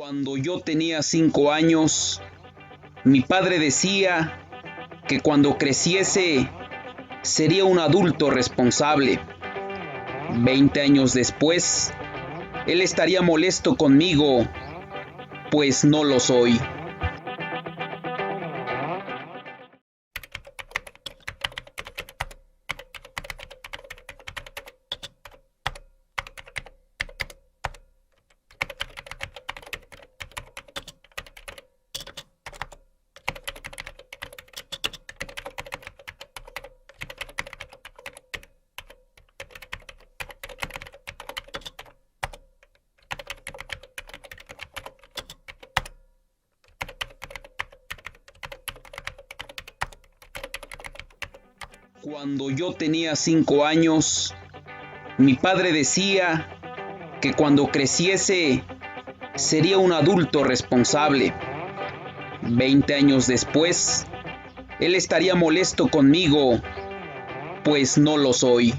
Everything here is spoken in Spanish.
Cuando yo tenía 5 años, mi padre decía que cuando creciese sería un adulto responsable. 20 años después, él estaría molesto conmigo, pues no lo soy. Cuando yo tenía 5 años, mi padre decía que cuando creciese sería un adulto responsable. 20 años después, él estaría molesto conmigo, pues no lo soy.